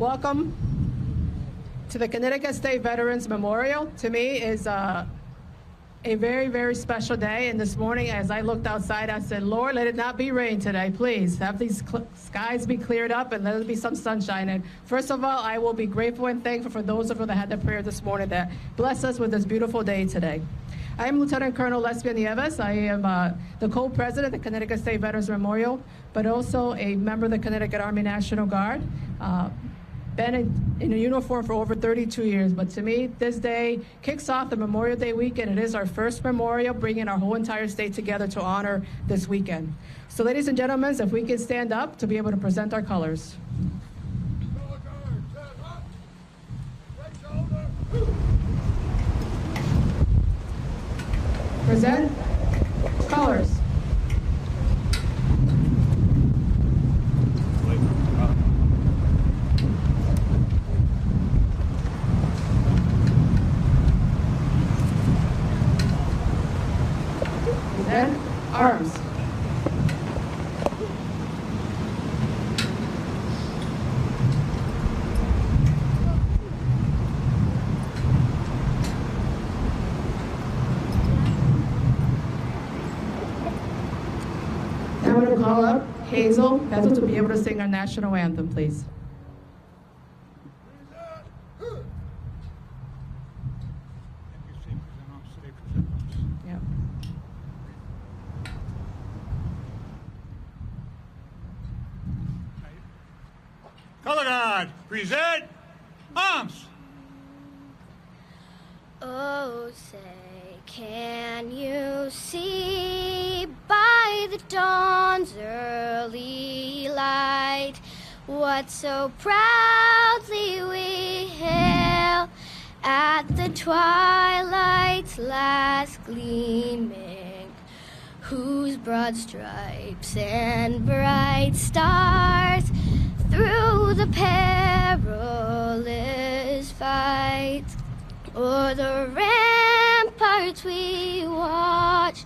Welcome to the Connecticut State Veterans Memorial. To me is a very, very special day. And this morning, as I looked outside, I said, Lord, let it not be rain today, please. Have these skies be cleared up and let there be some sunshine. And first of all, I will be grateful and thankful for those of you that had the prayer this morning that bless us with this beautiful day today. I am Lieutenant Colonel Lesbia Nieves. I am the co-president of the Connecticut State Veterans Memorial, but also a member of the Connecticut Army National Guard. Been in a uniform for over 32 years, but to me, this day kicks off the Memorial Day weekend. It is our first memorial, bringing our whole entire state together to honor this weekend. So ladies and gentlemen, if we can stand up to be able to present our colors. Present colors. Present arms. Now I'm going to call up Hazel to be able to sing our national anthem, please. Yep. Color Guard, present arms. Oh, say, can you see by the dawn's early light what so proudly we hail at the twilight's last gleaming, whose broad stripes and bright stars through the perilous fight o'er the ramparts we watch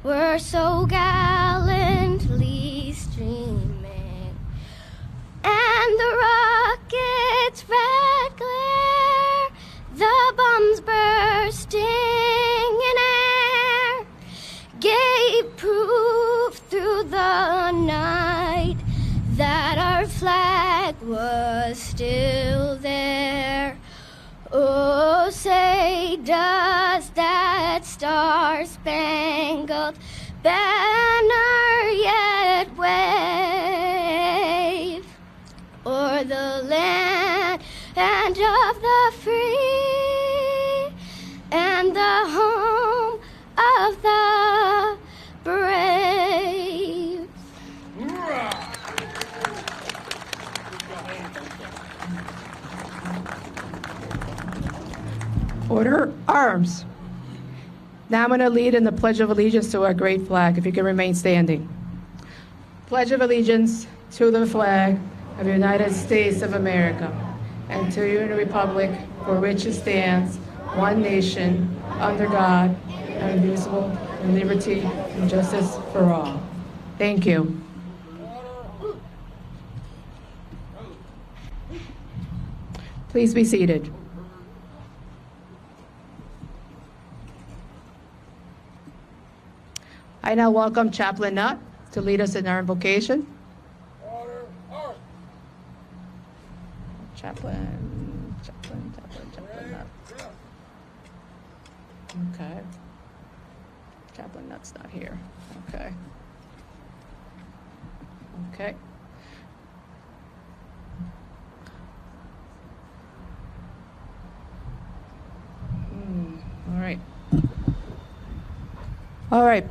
were so gallantly streaming, and the rocket's red glare, the bombs bursting in air, gave proof through the night that our flag was still there. Oh, say, does that star-spangled banner yet wave o'er the land and of the free and the home of the brave? Order arms. Now I'm going to lead in the Pledge of Allegiance to our great flag, if you can remain standing. Pledge of Allegiance to the flag of the United States of America and to the republic for which it stands, one nation, under God, indivisible, with liberty and justice for all. Thank you. Please be seated. I now welcome Chaplain Nutt to lead us in our invocation. Order, arms. Chaplain Nutt. Okay. Chaplain Nutt's not here. Okay. Okay. All right. All right.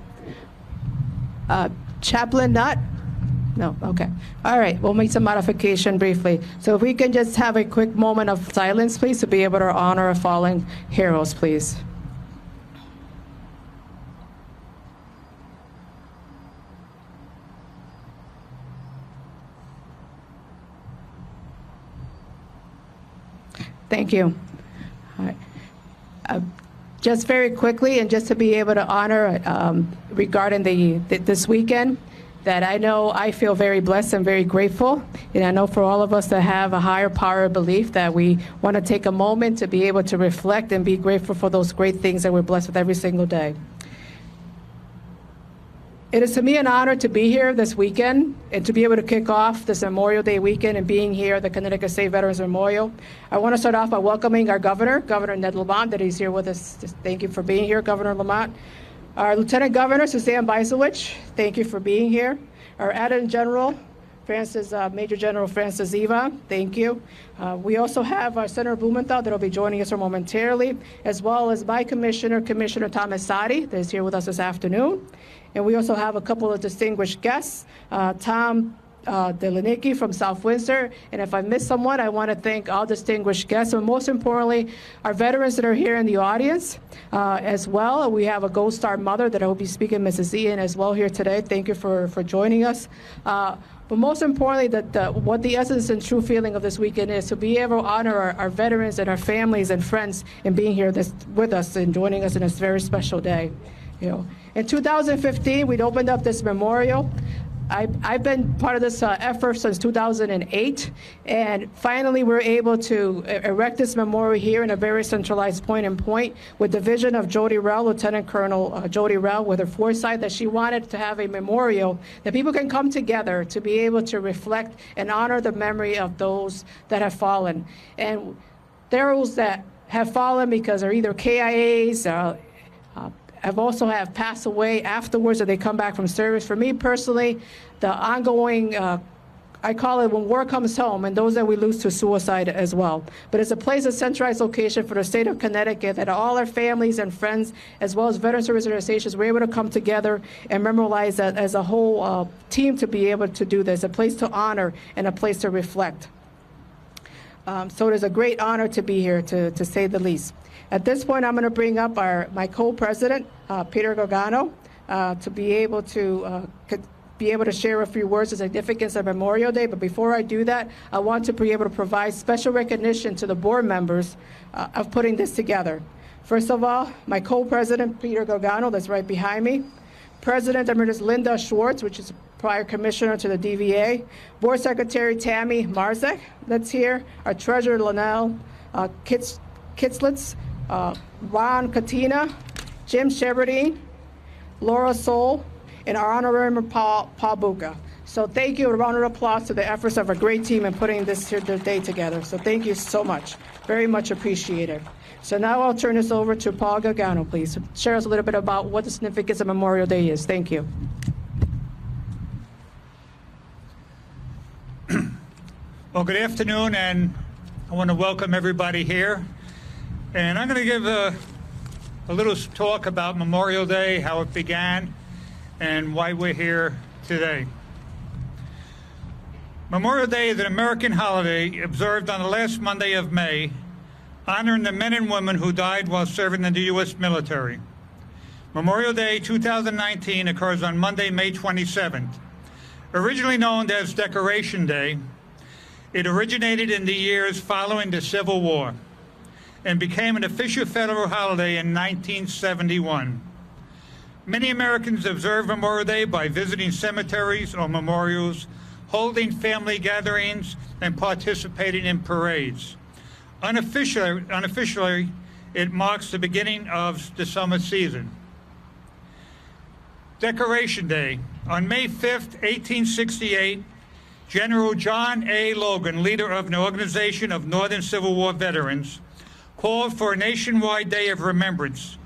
Chaplain Nutt? No, okay. All right, we'll make some modification briefly. So if we can just have a quick moment of silence, please, to be able to honor our fallen heroes, please. Thank you. All right. Just very quickly, and just to be able to honor regarding this weekend, that I know I feel very blessed and very grateful. And I know for all of us that have a higher power of belief that we want to take a moment to be able to reflect and be grateful for those great things that we're blessed with every single day. It is to me an honor to be here this weekend and to be able to kick off this Memorial Day weekend and being here at the Connecticut State Veterans Memorial. I want to start off by welcoming our governor, Governor Ned Lamont, that he's here with us. Just thank you for being here, Governor Lamont. Our Lieutenant Governor, Susan Bysiewicz, thank you for being here. Our Adjutant General, Major General Francis Eva, thank you. We also have our Senator Blumenthal that will be joining us momentarily, as well as my Commissioner, Commissioner Thomas Sade, that is here with us this afternoon. And we also have a couple of distinguished guests, Tom Delanicki from South Windsor. And if I miss someone, I want to thank all distinguished guests, and most importantly, our veterans that are here in the audience as well. We have a Gold Star mother that I will be speaking, Mrs. Ian, as well here today. Thank you for joining us. But most importantly, what the essence and true feeling of this weekend is to be able to honor our veterans and our families and friends in being here with us and joining us in this very special day. In 2015, we'd opened up this memorial. I've been part of this effort since 2008, and finally we're able to erect this memorial here in a very centralized point with the vision of Jody Rell, Lieutenant Colonel Jody Rell, with her foresight that she wanted to have a memorial that people can come together to be able to reflect and honor the memory of those that have fallen. And those that have fallen because they're either KIAs, have passed away afterwards, or they come back from service. For me personally, the ongoing, I call it when war comes home, and those that we lose to suicide as well. But it's a place, a centralized location for the state of Connecticut that all our families and friends, as well as veteran service organizations, were able to come together and memorialize that as a whole team to be able to do this, a place to honor and a place to reflect. So it is a great honor to be here, to say the least. At this point, I'm going to bring up my co-president, Peter Gargano, to be able to share a few words of significance of Memorial Day. But before I do that, I want to be able to provide special recognition to the board members of putting this together. First of all, my co-president, Peter Gargano, that's right behind me. President Emeritus Linda Schwartz, which is prior commissioner to the DVA. Board Secretary Tammy Marzek, that's here. Our Treasurer Linnell Kitzlitz. Ron Katina, Jim Shepardine, Laura Soul, and our honorary Paul Buca. So thank you, a round of applause to the efforts of a great team in putting this day together. So thank you so much. Very much appreciated. So now I'll turn this over to Paul Gargano, please. Share us a little bit about what the significance of Memorial Day is. Thank you. Well, good afternoon, and I want to welcome everybody here. And I'm going to give a little talk about Memorial Day, how it began, and why we're here today. Memorial Day is an American holiday observed on the last Monday of May, honoring the men and women who died while serving in the U.S. military. Memorial Day 2019 occurs on Monday, May 27th. Originally known as Decoration Day, it originated in the years following the Civil War and became an official federal holiday in 1971. Many Americans observe Memorial Day by visiting cemeteries or memorials, holding family gatherings, and participating in parades. Unofficially, it marks the beginning of the summer season. Decoration Day. On May 5th, 1868, General John A. Logan, leader of an organization of Northern Civil War veterans, called for a nationwide day of remembrance,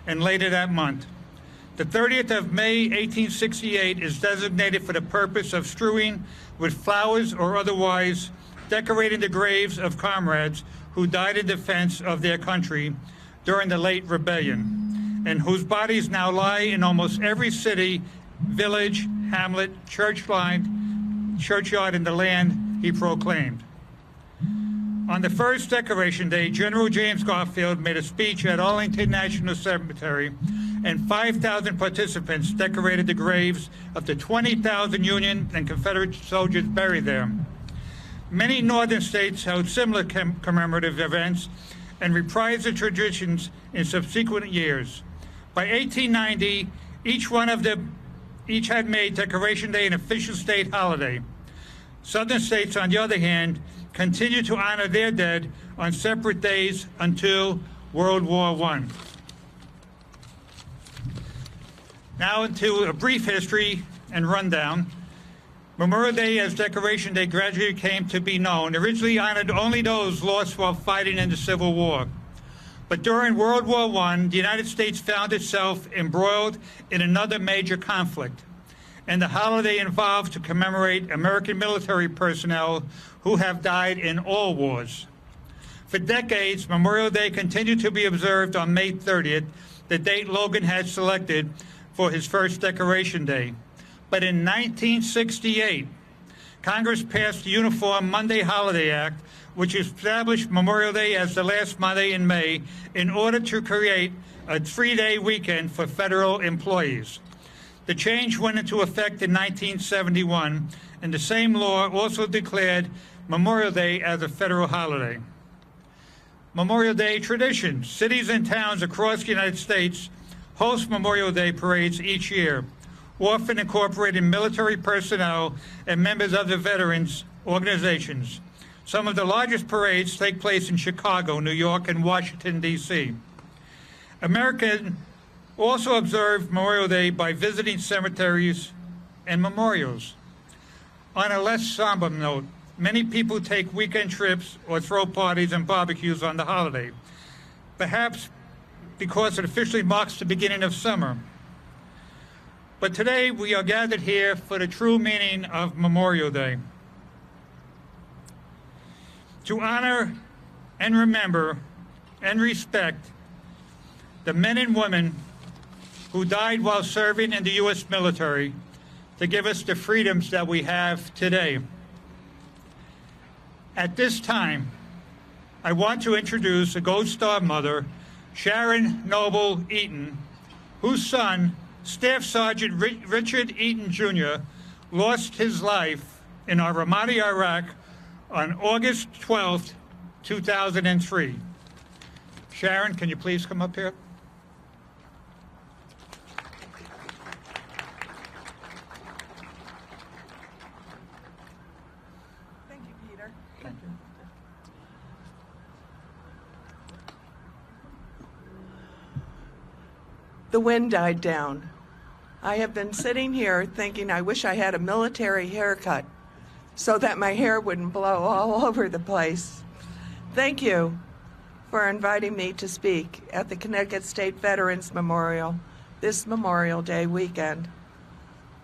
and later that month. The 30th of May, 1868 is designated for the purpose of strewing with flowers or otherwise decorating the graves of comrades who died in defense of their country during the late rebellion, and whose bodies now lie in almost every city, village, hamlet, churchyard in the land he proclaimed. On the first Decoration Day, General James Garfield made a speech at Arlington National Cemetery, and 5,000 participants decorated the graves of the 20,000 Union and Confederate soldiers buried there. Many northern states held similar commemorative events and reprised the traditions in subsequent years. By 1890, each one of the each had made Decoration Day an official state holiday. Southern states, on the other hand, continued to honor their dead on separate days until World War I. Now into a brief history and rundown. Memorial Day as Decoration Day gradually came to be known. Originally honored only those lost while fighting in the Civil War. But during World War I, the United States found itself embroiled in another major conflict, and the holiday involved to commemorate American military personnel who have died in all wars. For decades, Memorial Day continued to be observed on May 30th, the date Logan had selected for his first Decoration Day. But in 1968, Congress passed the Uniform Monday Holiday Act, which established Memorial Day as the last Monday in May in order to create a 3-day weekend for federal employees. The change went into effect in 1971, and the same law also declared Memorial Day as a federal holiday. Memorial Day traditions. Cities and towns across the United States host Memorial Day parades each year, often incorporating military personnel and members of the veterans organizations. Some of the largest parades take place in Chicago, New York, and Washington, D.C. Americans also observe Memorial Day by visiting cemeteries and memorials. On a less somber note, many people take weekend trips or throw parties and barbecues on the holiday, perhaps because it officially marks the beginning of summer. But today we are gathered here for the true meaning of Memorial Day, to honor and remember and respect the men and women who died while serving in the U.S. military to give us the freedoms that we have today. At this time, I want to introduce a Gold Star mother, Sharon Eaton, whose son, Staff Sergeant Richard Eaton, Jr., lost his life in our Ramadi, Iraq on August 12, 2003. Sharon, can you please come up here? Thank you, Peter. Thank you. The wind died down. I have been sitting here thinking I wish I had a military haircut so that my hair wouldn't blow all over the place. Thank you for inviting me to speak at the Connecticut State Veterans Memorial this Memorial Day weekend.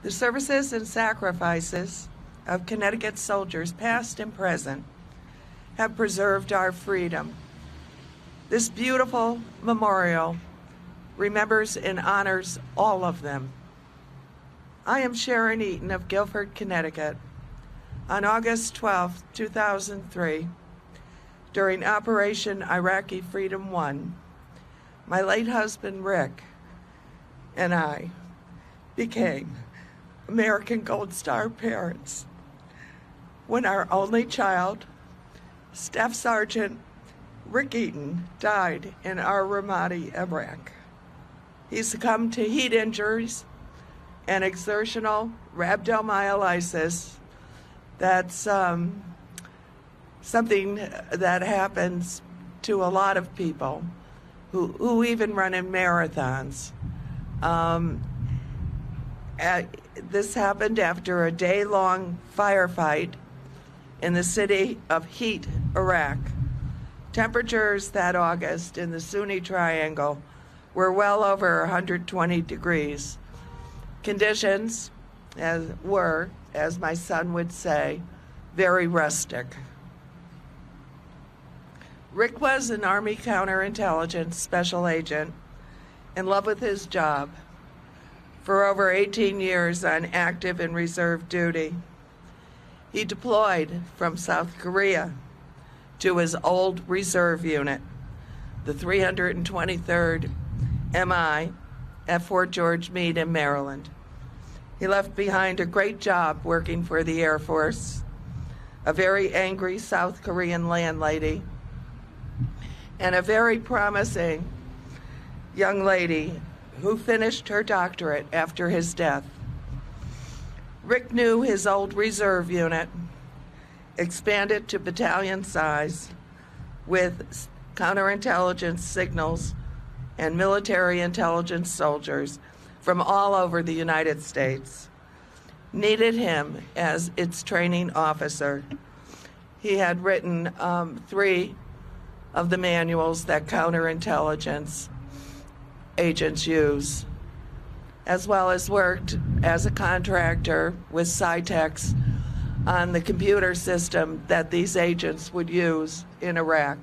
The services and sacrifices of Connecticut soldiers, past and present, have preserved our freedom. This beautiful memorial remembers and honors all of them. I am Sharon Eaton of Guilford, Connecticut. On August 12, 2003, during Operation Iraqi Freedom 1, my late husband Rick and I became American Gold Star parents when our only child, Staff Sergeant Rick Eaton, died in our Ramadi, Iraq. He succumbed to heat injuries and exertional rhabdomyolysis. That's something that happens to a lot of people who even run in marathons. This happened after a day-long firefight in the city of Heat, Iraq. Temperatures that August in the Sunni Triangle were well over 120 degrees. Conditions were, as my son would say, very rustic. Rick was an Army counterintelligence special agent in love with his job for over 18 years on active and reserve duty. He deployed from South Korea to his old reserve unit, the 323rd MI at Fort George Meade in Maryland. He left behind a great job working for the Air Force, a very angry South Korean landlady, and a very promising young lady who finished her doctorate after his death. Rick knew his old reserve unit, expanded to battalion size with counterintelligence signals and military intelligence soldiers from all over the United States, needed him as its training officer. He had written 3 of the manuals that counterintelligence agents use, as well as worked as a contractor with Cytex on the computer system that these agents would use in Iraq.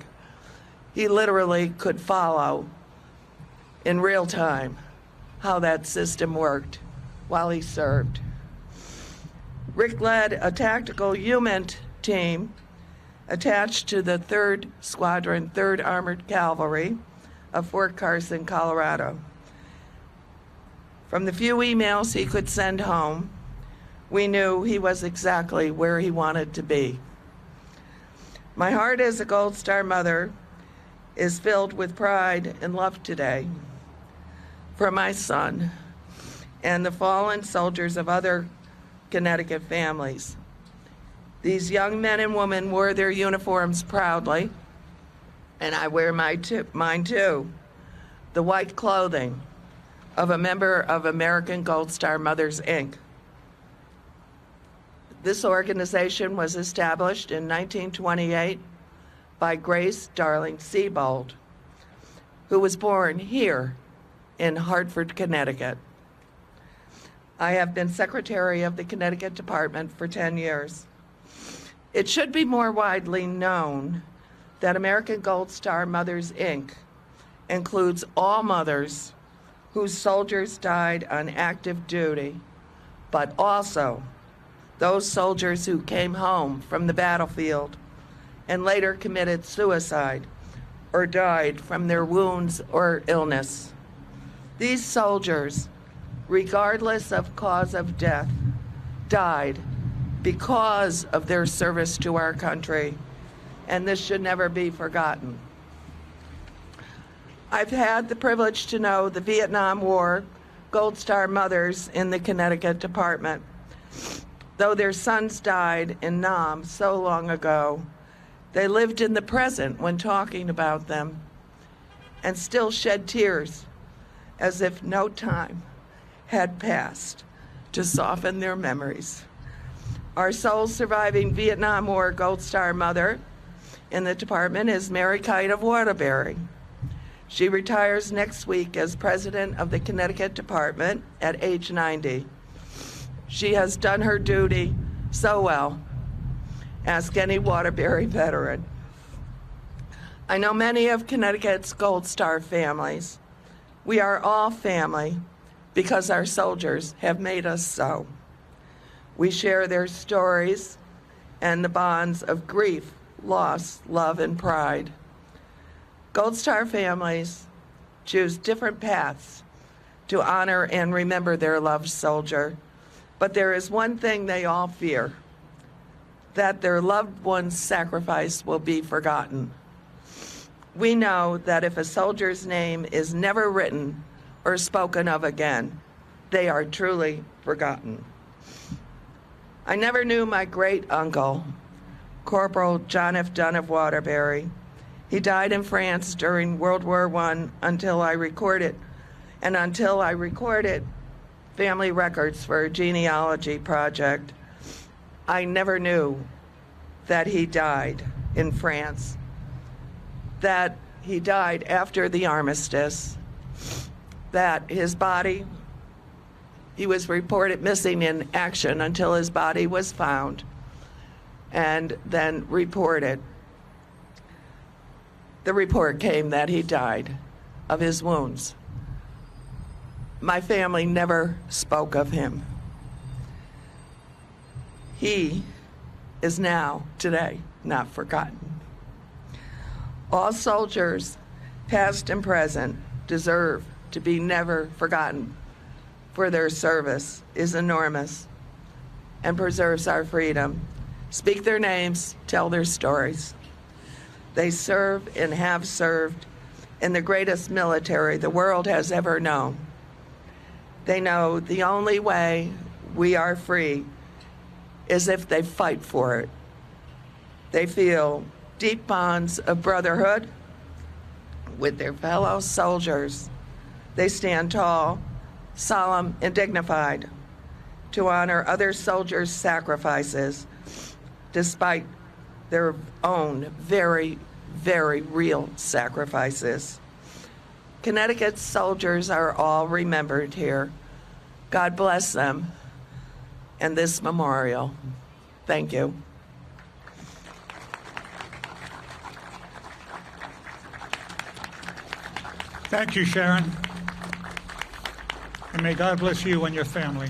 He literally could follow in real time how that system worked while he served. Rick led a tactical UMINT team attached to the 3rd Squadron, 3rd Armored Cavalry of Fort Carson, Colorado. From the few emails he could send home, we knew he was exactly where he wanted to be. My heart as a Gold Star mother is filled with pride and love today for my son and the fallen soldiers of other Connecticut families. These young men and women wore their uniforms proudly, and I wear mine too, the white clothing of a member of American Gold Star Mothers, Inc. This organization was established in 1928 by Grace Darling Siebold, who was born here in Hartford, Connecticut. I have been secretary of the Connecticut Department for 10 years. It should be more widely known that American Gold Star Mothers, Inc. includes all mothers whose soldiers died on active duty, but also those soldiers who came home from the battlefield and later committed suicide or died from their wounds or illness. These soldiers, regardless of cause of death, died because of their service to our country, and this should never be forgotten. I've had the privilege to know the Vietnam War Gold Star mothers in the Connecticut Department. Though their sons died in Nam so long ago, they lived in the present when talking about them and still shed tears as if no time had passed to soften their memories. Our sole surviving Vietnam War Gold Star mother in the department is Mary Kite of Waterbury. She retires next week as president of the Connecticut Department at age 90. She has done her duty so well. Ask any Waterbury veteran. I know many of Connecticut's Gold Star families. We are all family because our soldiers have made us so. We share their stories and the bonds of grief, loss, love, and pride. Gold Star families choose different paths to honor and remember their loved soldier, but there is one thing they all fear: that their loved one's sacrifice will be forgotten. We know that if a soldier's name is never written or spoken of again, they are truly forgotten. I never knew my great uncle, Corporal John F. Dunn of Waterbury. He died in France during World War I until I recorded family records for a genealogy project. I never knew that he died in France, that he died after the armistice, that his body, he was reported missing in action until his body was found and then reported. The report came that he died of his wounds. My family never spoke of him. He is now, today, not forgotten. All soldiers, past and present, deserve to be never forgotten, for their service is enormous and preserves our freedom. Speak their names, tell their stories. They serve and have served in the greatest military the world has ever known. They know the only way we are free as if they fight for it. They feel deep bonds of brotherhood with their fellow soldiers. They stand tall, solemn, and dignified to honor other soldiers' sacrifices despite their own very, very real sacrifices. Connecticut soldiers are all remembered here. God bless them and this memorial. Thank you. Thank you, Sharon. And may God bless you and your family.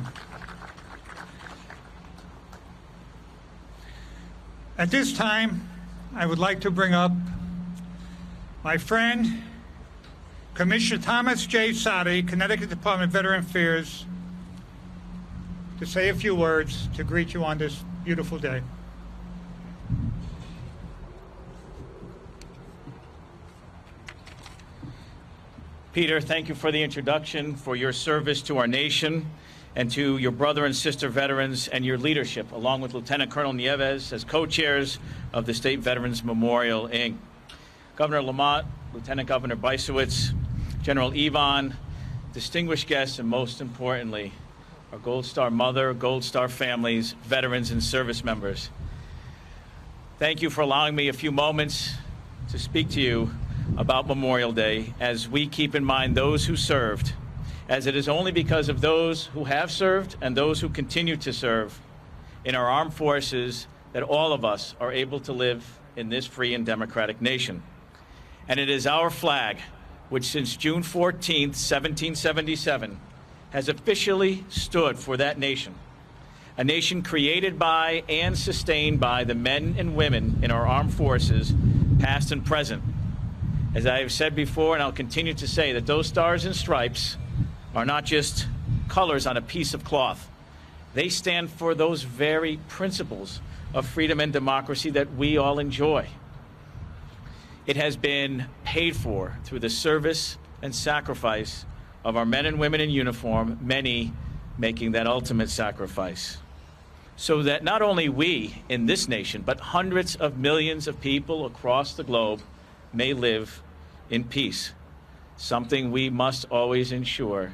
At this time, I would like to bring up my friend, Commissioner Thomas J. Sade, Connecticut Department of Veteran Affairs, to say a few words to greet you on this beautiful day. Peter, thank you for the introduction, for your service to our nation, and to your brother and sister veterans and your leadership, along with Lieutenant Colonel Nieves as co-chairs of the State Veterans Memorial, Inc. Governor Lamont, Lieutenant Governor Bysiewicz, General Yvonne, distinguished guests, and most importantly, our Gold Star mother, Gold Star families, veterans, and service members. Thank you for allowing me a few moments to speak to you about Memorial Day as we keep in mind those who served, as it is only because of those who have served and those who continue to serve in our armed forces that all of us are able to live in this free and democratic nation. And it is our flag, which since June 14th, 1777, has officially stood for that nation, a nation created by and sustained by the men and women in our armed forces, past and present. As I have said before, and I'll continue to say, that those stars and stripes are not just colors on a piece of cloth. They stand for those very principles of freedom and democracy that we all enjoy. It has been paid for through the service and sacrifice of our men and women in uniform, many making that ultimate sacrifice, so that not only we in this nation, but hundreds of millions of people across the globe may live in peace, something we must always ensure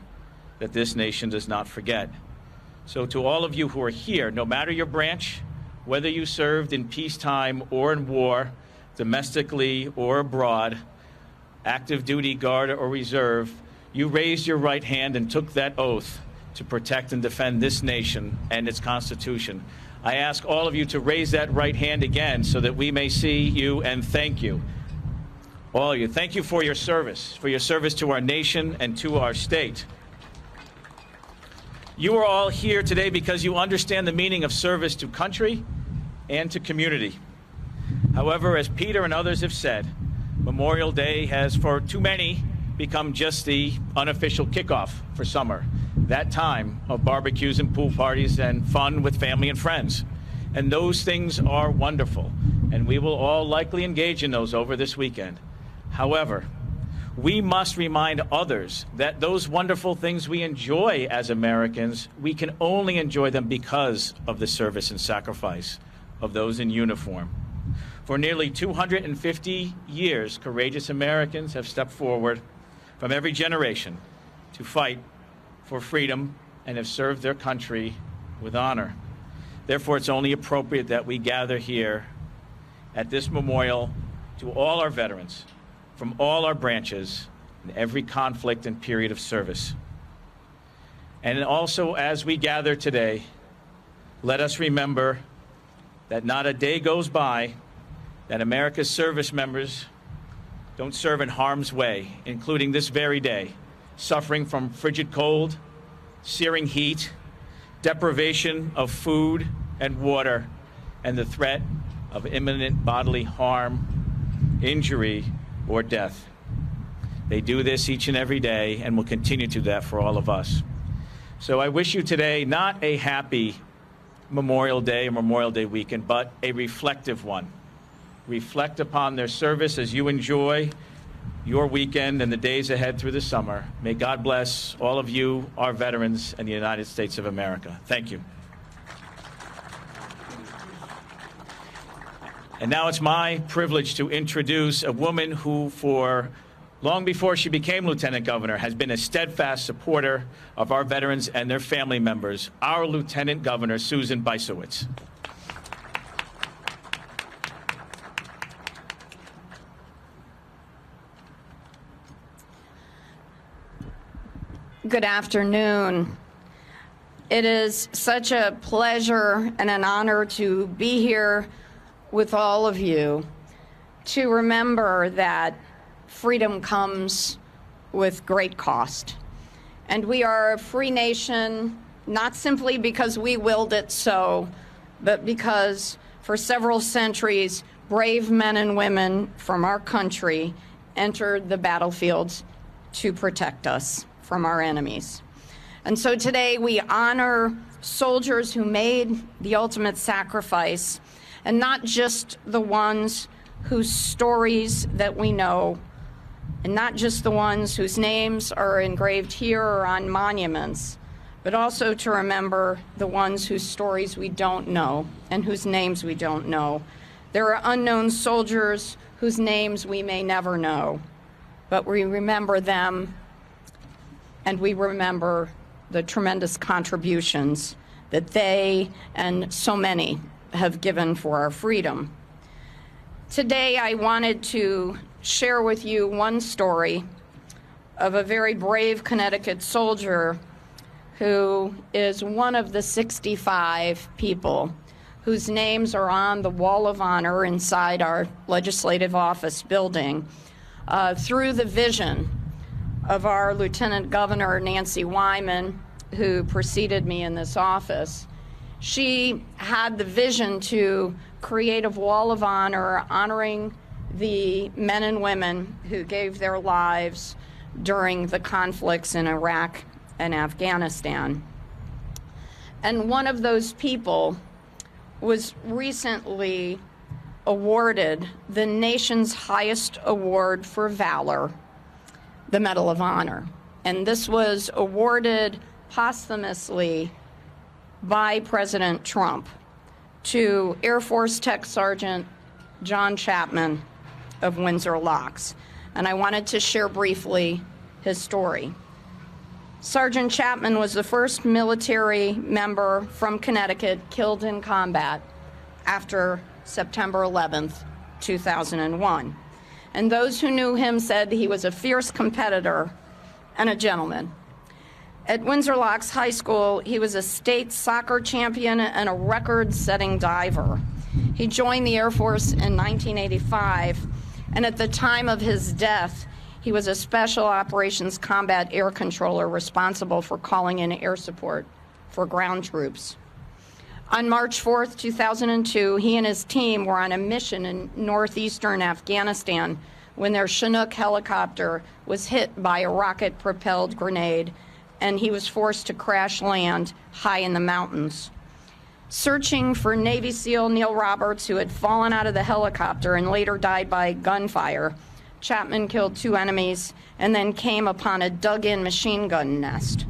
that this nation does not forget. So to all of you who are here, no matter your branch, whether you served in peacetime or in war, domestically or abroad, active duty, guard, or reserve, you raised your right hand and took that oath to protect and defend this nation and its Constitution. I ask all of you to raise that right hand again so that we may see you and thank you. All of you, thank you for your service to our nation and to our state. You are all here today because you understand the meaning of service to country and to community. However, as Peter and others have said, Memorial Day has, for too many, become just the unofficial kickoff for summer, that time of barbecues and pool parties and fun with family and friends. And those things are wonderful, and we will all likely engage in those over this weekend. However, we must remind others that those wonderful things we enjoy as Americans, we can only enjoy them because of the service and sacrifice of those in uniform. For nearly 250 years, courageous Americans have stepped forward from every generation to fight for freedom and have served their country with honor. Therefore, it's only appropriate that we gather here at this memorial to all our veterans from all our branches in every conflict and period of service. And also, as we gather today, let us remember that not a day goes by that America's service members don't serve in harm's way, including this very day, suffering from frigid cold, searing heat, deprivation of food and water, and the threat of imminent bodily harm, injury, or death. They do this each and every day and will continue to do that for all of us. So I wish you today not a happy Memorial Day or Memorial Day weekend, but a reflective one. Reflect upon their service as you enjoy your weekend and the days ahead through the summer. May God bless all of you, our veterans, and the United States of America. Thank you. And now it's my privilege to introduce a woman who, for long before she became Lieutenant Governor, has been a steadfast supporter of our veterans and their family members, our Lieutenant Governor, Susan Bysiewicz. Good afternoon. It is such a pleasure and an honor to be here with all of you to remember that freedom comes with great cost. And we are a free nation, not simply because we willed it so, but because for several centuries, brave men and women from our country entered the battlefields to protect us from our enemies. And so today we honor soldiers who made the ultimate sacrifice, and not just the ones whose stories that we know, and not just the ones whose names are engraved here or on monuments, but also to remember the ones whose stories we don't know and whose names we don't know. There are unknown soldiers whose names we may never know, but we remember them, and we remember the tremendous contributions that they and so many have given for our freedom. Today, I wanted to share with you one story of a very brave Connecticut soldier who is one of the 65 people whose names are on the Wall of Honor inside our legislative office building through the vision of our Lieutenant Governor, Nancy Wyman, who preceded me in this office. She had the vision to create a wall of honor honoring the men and women who gave their lives during the conflicts in Iraq and Afghanistan. And one of those people was recently awarded the nation's highest award for valor, the Medal of Honor. And this was awarded posthumously by President Trump to Air Force Tech Sergeant John Chapman of Windsor Locks. And I wanted to share briefly his story. Sergeant Chapman was the first military member from Connecticut killed in combat after September 11th, 2001. And those who knew him said he was a fierce competitor and a gentleman. At Windsor Locks High School, he was a state soccer champion and a record-setting diver. He joined the Air Force in 1985, and at the time of his death, he was a Special Operations Combat Air Controller responsible for calling in air support for ground troops. On March 4th, 2002, he and his team were on a mission in northeastern Afghanistan when their Chinook helicopter was hit by a rocket-propelled grenade, and he was forced to crash land high in the mountains. Searching for Navy SEAL Neil Roberts, who had fallen out of the helicopter and later died by gunfire, Chapman killed 2 enemies and then came upon a dug-in machine gun nest.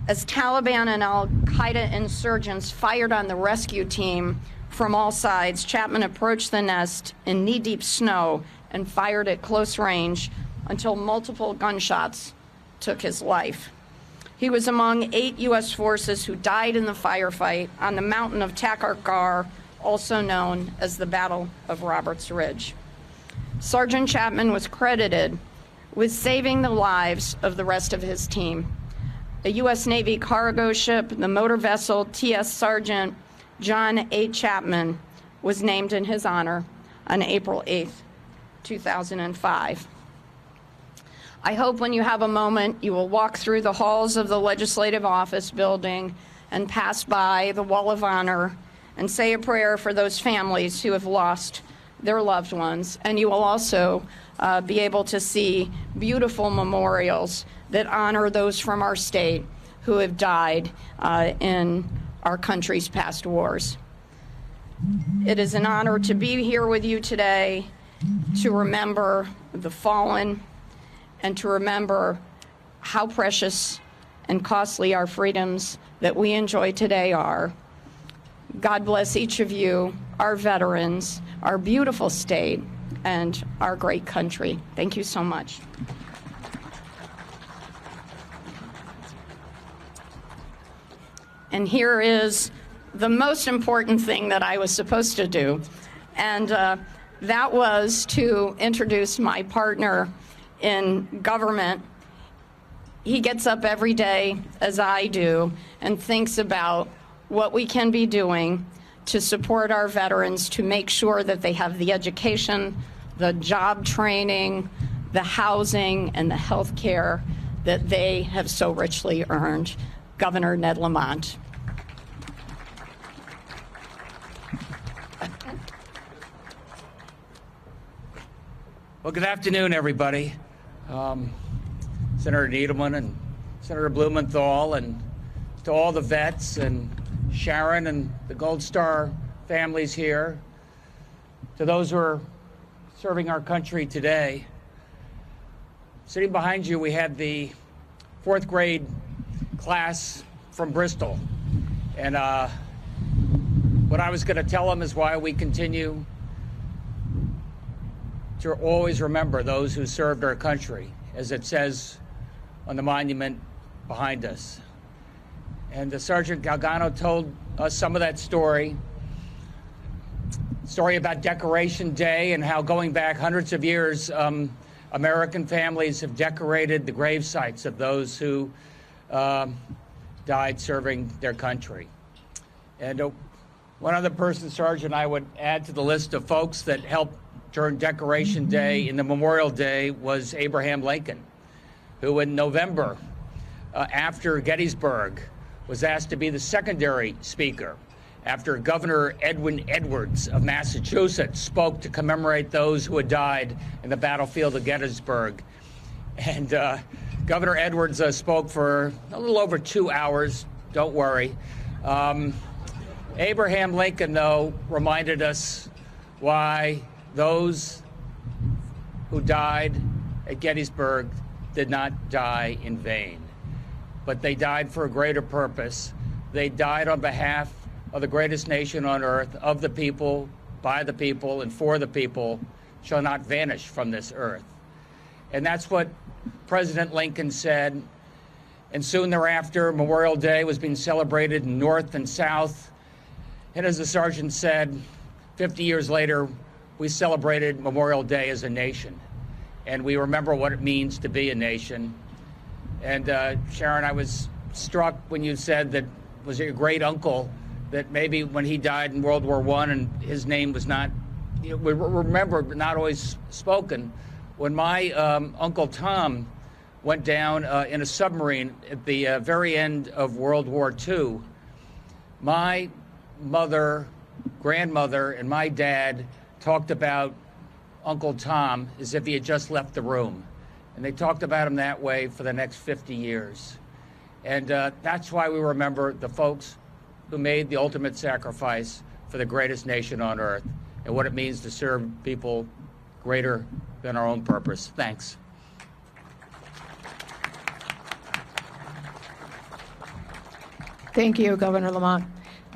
As Taliban and al-Qaeda insurgents fired on the rescue team from all sides, Chapman approached the nest in knee-deep snow and fired at close range until multiple gunshots took his life. He was among 8 U.S. forces who died in the firefight on the mountain of Takarkar, also known as the Battle of Roberts Ridge. Sergeant Chapman was credited with saving the lives of the rest of his team. A U.S. Navy cargo ship, the motor vessel T.S. Sergeant John A. Chapman, was named in his honor on April 8th, 2005. I hope when you have a moment, you will walk through the halls of the Legislative Office building and pass by the Wall of Honor and say a prayer for those families who have lost their loved ones. And you will also be able to see beautiful memorials that honor those from our state who have died in our country's past wars. It is an honor to be here with you today to remember the fallen and to remember how precious and costly our freedoms that we enjoy today are. God bless each of you, our veterans, our beautiful state, and our great country. Thank you so much. And here is the most important thing that I was supposed to do, and that was to introduce my partner in government. He gets up every day, as I do, and thinks about what we can be doing to support our veterans, to make sure that they have the education, the job training, the housing, and the health care that they have so richly earned. Governor Ned Lamont. Well, good afternoon, everybody. Senator Eaton and Senator Blumenthal, and to all the vets, and Sharon and the Gold Star families here, to those who are serving our country today. Sitting behind you, we had the 4th grade class from Bristol. And what I was going to tell them is why we continue to always remember those who served our country, as it says on the monument behind us. And Sergeant Galgano told us some of that story about Decoration Day and how, going back hundreds of years, American families have decorated the grave sites of those who died serving their country. And one other person, Sergeant, I would add to the list of folks that helped during Decoration Day and the Memorial Day was Abraham Lincoln, who in November, after Gettysburg, was asked to be the secondary speaker after Governor Edwin Edwards of Massachusetts spoke to commemorate those who had died in the battlefield of Gettysburg. And Governor Edwards spoke for a little over 2 hours, don't worry. Abraham Lincoln, though, reminded us why those who died at Gettysburg did not die in vain, but they died for a greater purpose. They died on behalf of the greatest nation on earth, of the people, by the people, and for the people, shall not vanish from this earth. And that's what President Lincoln said. And soon thereafter, Memorial Day was being celebrated in North and South. And as the sergeant said, 50 years later, we celebrated Memorial Day as a nation, and we remember what it means to be a nation. And Sharon, I was struck when you said that was it your great uncle that maybe when he died in World War I and his name was not, we remember but not always spoken. When my Uncle Tom went down in a submarine at the very end of World War II, my mother, grandmother, and my dad talked about Uncle Tom as if he had just left the room. And they talked about him that way for the next 50 years. And that's why we remember the folks who made the ultimate sacrifice for the greatest nation on earth and what it means to serve people greater than our own purpose. Thanks. Thank you, Governor Lamont.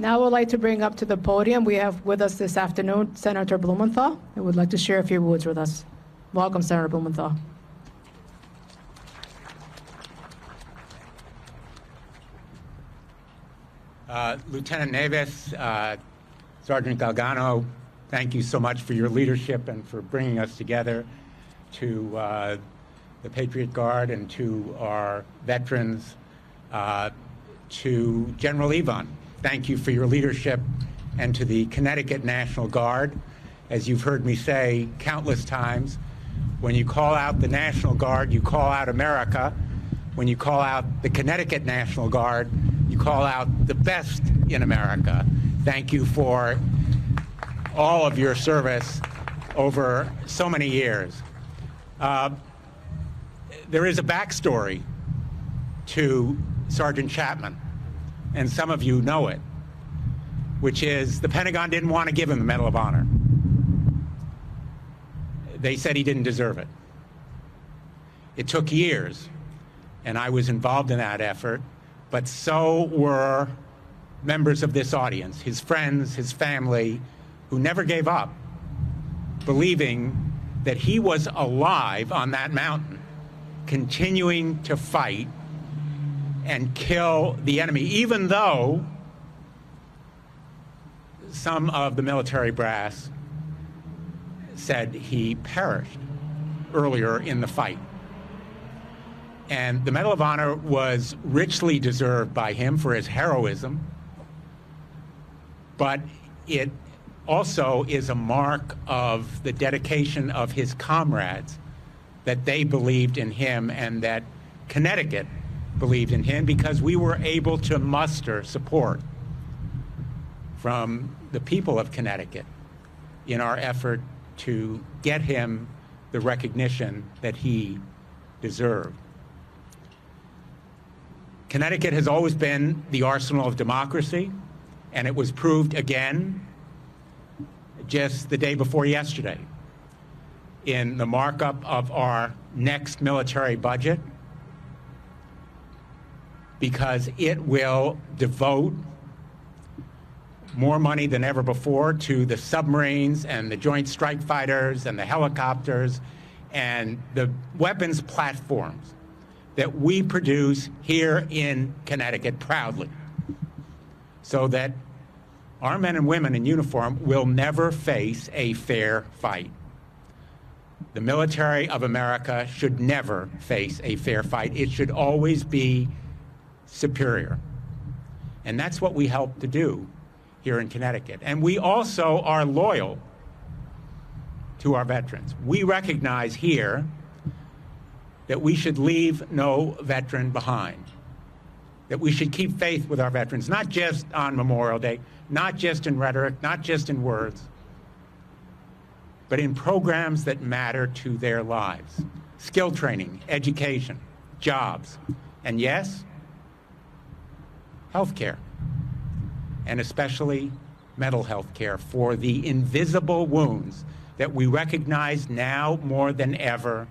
Now we'd like to bring up to the podium, we have with us this afternoon Senator Blumenthal, who would like to share a few words with us. Welcome, Senator Blumenthal. Lieutenant Neves, Sergeant Galgano, thank you so much for your leadership and for bringing us together, to the Patriot Guard and to our veterans, to General Yvonne. Thank you for your leadership, and to the Connecticut National Guard. As you've heard me say countless times, when you call out the National Guard, you call out America. When you call out the Connecticut National Guard, you call out the best in America. Thank you for all of your service over so many years. There is a backstory to Sergeant Chapman, and some of you know it, which is the Pentagon didn't want to give him the Medal of Honor. They said he didn't deserve it. It took years, and I was involved in that effort, but so were members of this audience, his friends, his family, who never gave up, believing that he was alive on that mountain, continuing to fight and kill the enemy, even though some of the military brass said he perished earlier in the fight. And the Medal of Honor was richly deserved by him for his heroism, but it also is a mark of the dedication of his comrades, that they believed in him and that Connecticut believed in him, because we were able to muster support from the people of Connecticut in our effort to get him the recognition that he deserved. Connecticut has always been the arsenal of democracy, and it was proved again just the day before yesterday in the markup of our next military budget, because it will devote more money than ever before to the submarines and the Joint Strike Fighters and the helicopters and the weapons platforms that we produce here in Connecticut proudly, so that our men and women in uniform will never face a fair fight. The military of America should never face a fair fight. It should always be superior. And that's what we help to do here in Connecticut. And we also are loyal to our veterans. We recognize here that we should leave no veteran behind, that we should keep faith with our veterans, not just on Memorial Day, not just in rhetoric, not just in words, but in programs that matter to their lives. Skill training, education, jobs, and yes, health care, and especially mental health care for the invisible wounds that we recognize now more than ever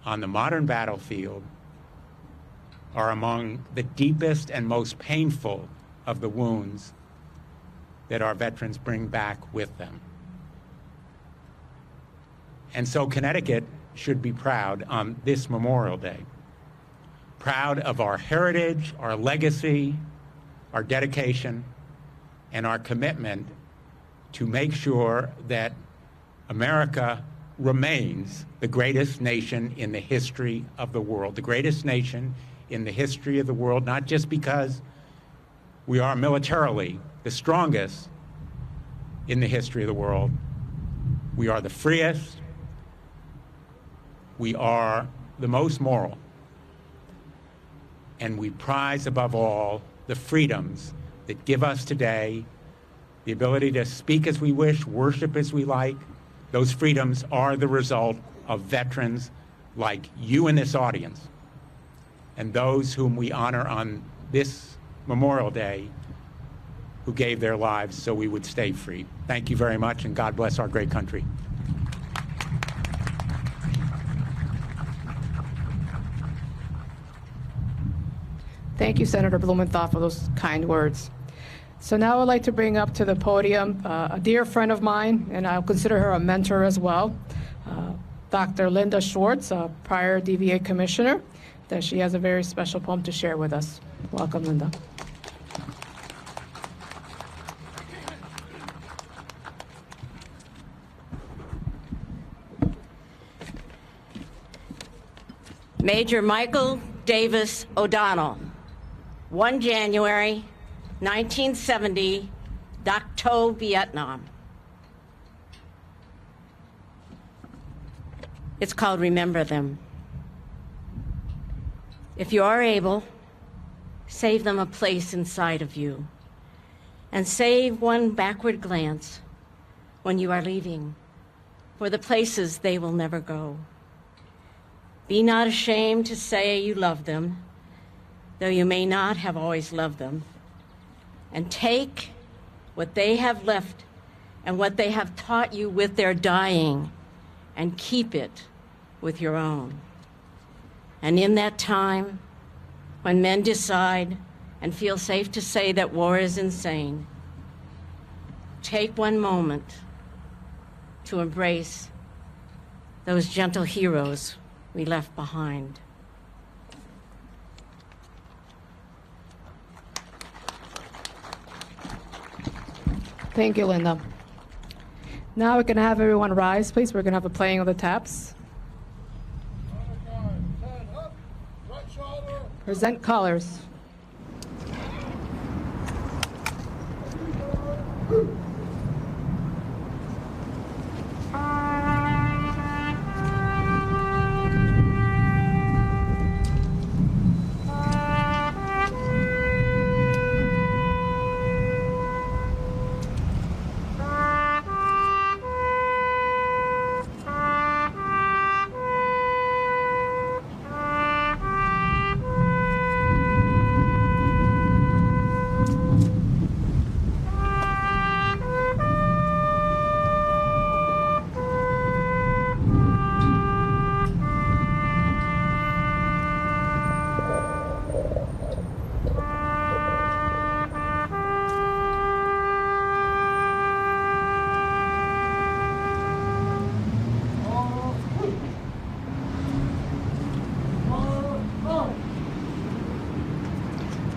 on the modern battlefield are among the deepest and most painful of the wounds that our veterans bring back with them. And so Connecticut should be proud on this Memorial Day, proud of our heritage, our legacy, our dedication, and our commitment to make sure that America remains the greatest nation in the history of the world, the greatest nation in the history of the world, not just because we are militarily the strongest in the history of the world. We are the freest. We are the most moral. And we prize above all the freedoms that give us today the ability to speak as we wish, worship as we like. Those freedoms are the result of veterans like you in this audience and those whom we honor on this Memorial Day who gave their lives so we would stay free. Thank you very much, and God bless our great country. Thank you, Senator Blumenthal, for those kind words. So now I'd like to bring up to the podium a dear friend of mine, and I'll consider her a mentor as well, Dr. Linda Schwartz, a prior DVA commissioner, that she has a very special poem to share with us. Welcome, Linda. Major Michael Davis O'Donnell, 1 January 1970, Dak To, Vietnam. It's called Remember Them. If you are able, save them a place inside of you, and save one backward glance when you are leaving for the places they will never go. Be not ashamed to say you love them, though you may not have always loved them. And take what they have left and what they have taught you with their dying and keep it with your own. And in that time, when men decide and feel safe to say that war is insane, take one moment to embrace those gentle heroes we left behind. Thank you, Linda. Now we can have everyone rise, please. We're going to have a playing of the taps. Present colors.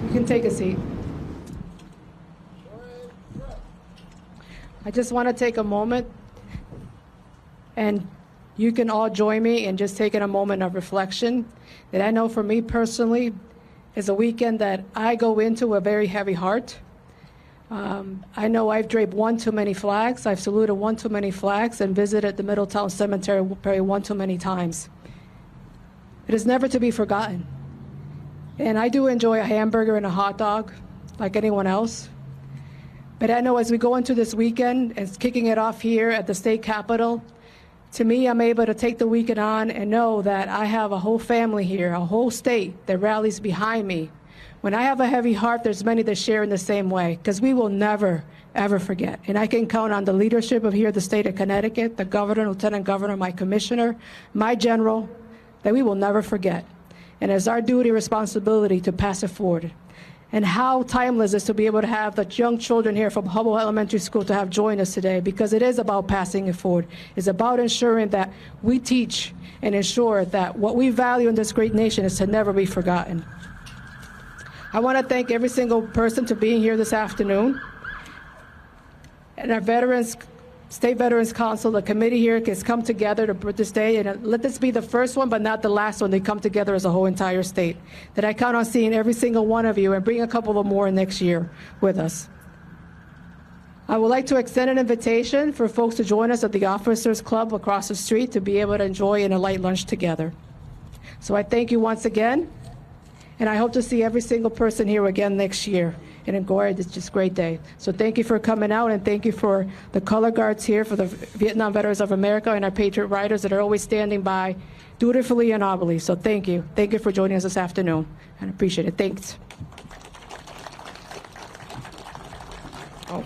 You can take a seat. I just want to take a moment, and you can all join me in just taking a moment of reflection that I know for me personally is a weekend that I go into with a very heavy heart. I know I've draped one too many flags, I've saluted one too many flags, and visited the Middletown Cemetery probably one too many times. It is never to be forgotten. And I do enjoy a hamburger and a hot dog like anyone else. But I know as we go into this weekend and kicking it off here at the state capitol, to me, I'm able to take the weekend on and know that I have a whole family here, a whole state that rallies behind me. When I have a heavy heart, there's many that share in the same way, because we will never, ever forget. And I can count on the leadership of here at the state of Connecticut, the governor, lieutenant governor, my commissioner, my general, that we will never forget. And it's our duty, responsibility to pass it forward. And how timeless is to be able to have the young children here from Hubble Elementary School to have joined us today, because it is about passing it forward. It's about ensuring that we teach and ensure that what we value in this great nation is to never be forgotten. I want to thank every single person for being here this afternoon. And our State Veterans Council, the committee here, has come together to put this day, and let this be the first one, but not the last one. They come together as a whole entire state. That I count on seeing every single one of you and bring a couple of more next year with us. I would like to extend an invitation for folks to join us at the Officers Club across the street to be able to enjoy in a light lunch together. So I thank you once again, and I hope to see every single person here again next year. And in Goya, it's just a great day. So thank you for coming out, and thank you for the color guards here, for the Vietnam Veterans of America, and our Patriot Riders that are always standing by dutifully and honorably. So thank you. Thank you for joining us this afternoon. I appreciate it. Thanks. Oh.